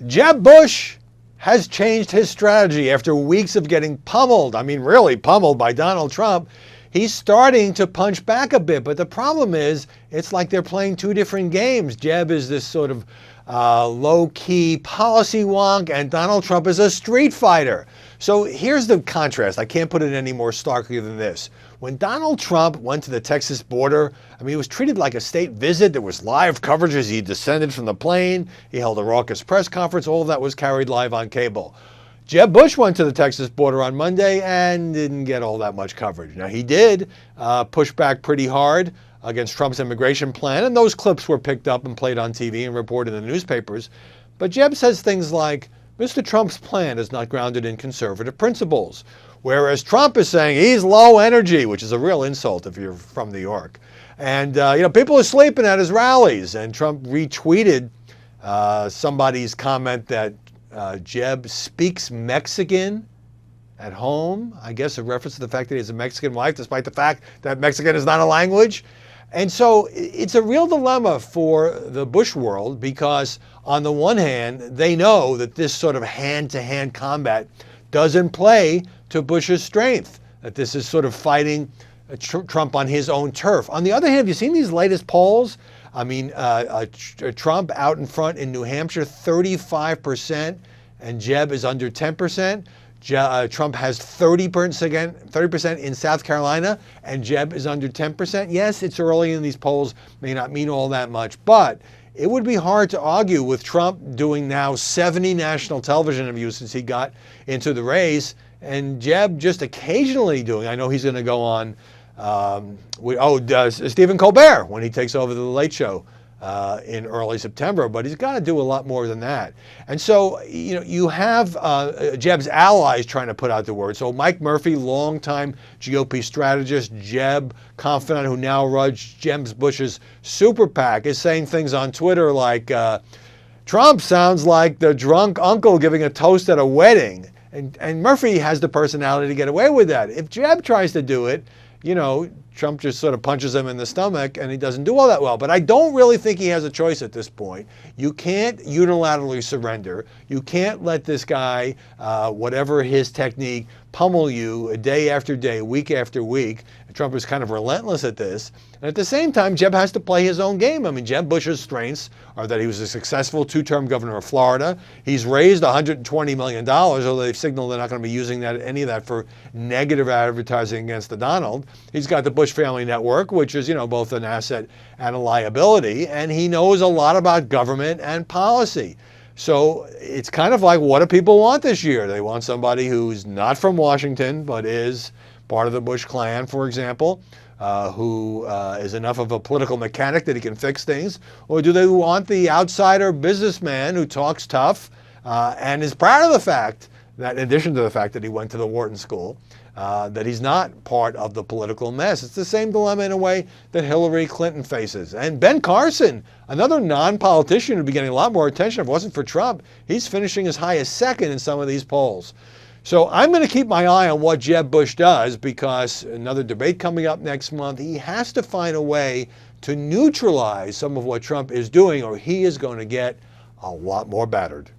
Jeb Bush has changed his strategy after weeks of getting pummeled. I mean, really pummeled by Donald Trump. He's starting to punch back a bit, but the problem is it's like they're playing two different games. Jeb is this sort of low-key policy wonk, and Donald Trump is a street fighter. So here's the contrast. I can't put it any more starkly than this. When Donald Trump went to the Texas border, I mean, he was treated like a state visit. There was live coverage as he descended from the plane. He held a raucous press conference. All of that was carried live on cable. Jeb Bush went to the Texas border on Monday and didn't get all that much coverage. Now, he did push back pretty hard against Trump's immigration plan, and those clips were picked up and played on TV and reported in the newspapers. But Jeb says things like, Mr. Trump's plan is not grounded in conservative principles, whereas Trump is saying he's low energy, which is a real insult if you're from New York. And, people are sleeping at his rallies, and Trump retweeted somebody's comment that Jeb speaks Mexican at home, I guess a reference to the fact that he has a Mexican wife, despite the fact that Mexican is not a language. And so it's a real dilemma for the Bush world because on the one hand, they know that this sort of hand-to-hand combat doesn't play to Bush's strength, that this is sort of fighting Trump on his own turf. On the other hand, have you seen these latest polls? I mean, Trump out in front in New Hampshire, 35%, and Jeb is under 10%. Trump has 30% in South Carolina, and Jeb is under 10%. Yes, it's early in these polls, may not mean all that much, but it would be hard to argue with Trump doing now 70 national television interviews since he got into the race, and Jeb just occasionally doing, I know he's going to go on Stephen Colbert when he takes over the Late Show in early September, but he's got to do a lot more than that. And so, you have Jeb's allies trying to put out the word. So Mike Murphy, longtime GOP strategist, Jeb confidant who now runs Jeb Bush's super PAC, is saying things on Twitter like, Trump sounds like the drunk uncle giving a toast at a wedding. And Murphy has the personality to get away with that. If Jeb tries to do it, Trump just sort of punches him in the stomach and he doesn't do all that well. But I don't really think he has a choice at this point. You can't unilaterally surrender. You can't let this guy, whatever his technique, pummel you day after day, week after week. Trump is kind of relentless at this. And at the same time, Jeb has to play his own game. I mean, Jeb Bush's strengths are that he was a successful two-term governor of Florida. He's raised $120 million, although they've signaled they're not going to be using any of that for negative advertising against the Donald. He's got the Bush Family Network, which is, both an asset and a liability. And he knows a lot about government and policy. So it's kind of like, what do people want this year? They want somebody who's not from Washington, but is part of the Bush clan, for example, who is enough of a political mechanic that he can fix things? Or do they want the outsider businessman who talks tough and is proud of the fact that, in addition to the fact that he went to the Wharton School, that he's not part of the political mess? It's the same dilemma in a way that Hillary Clinton faces. And Ben Carson, another non-politician who'd be getting a lot more attention if it wasn't for Trump, he's finishing as high as second in some of these polls. So I'm going to keep my eye on what Jeb Bush does because another debate coming up next month, he has to find a way to neutralize some of what Trump is doing or he is going to get a lot more battered.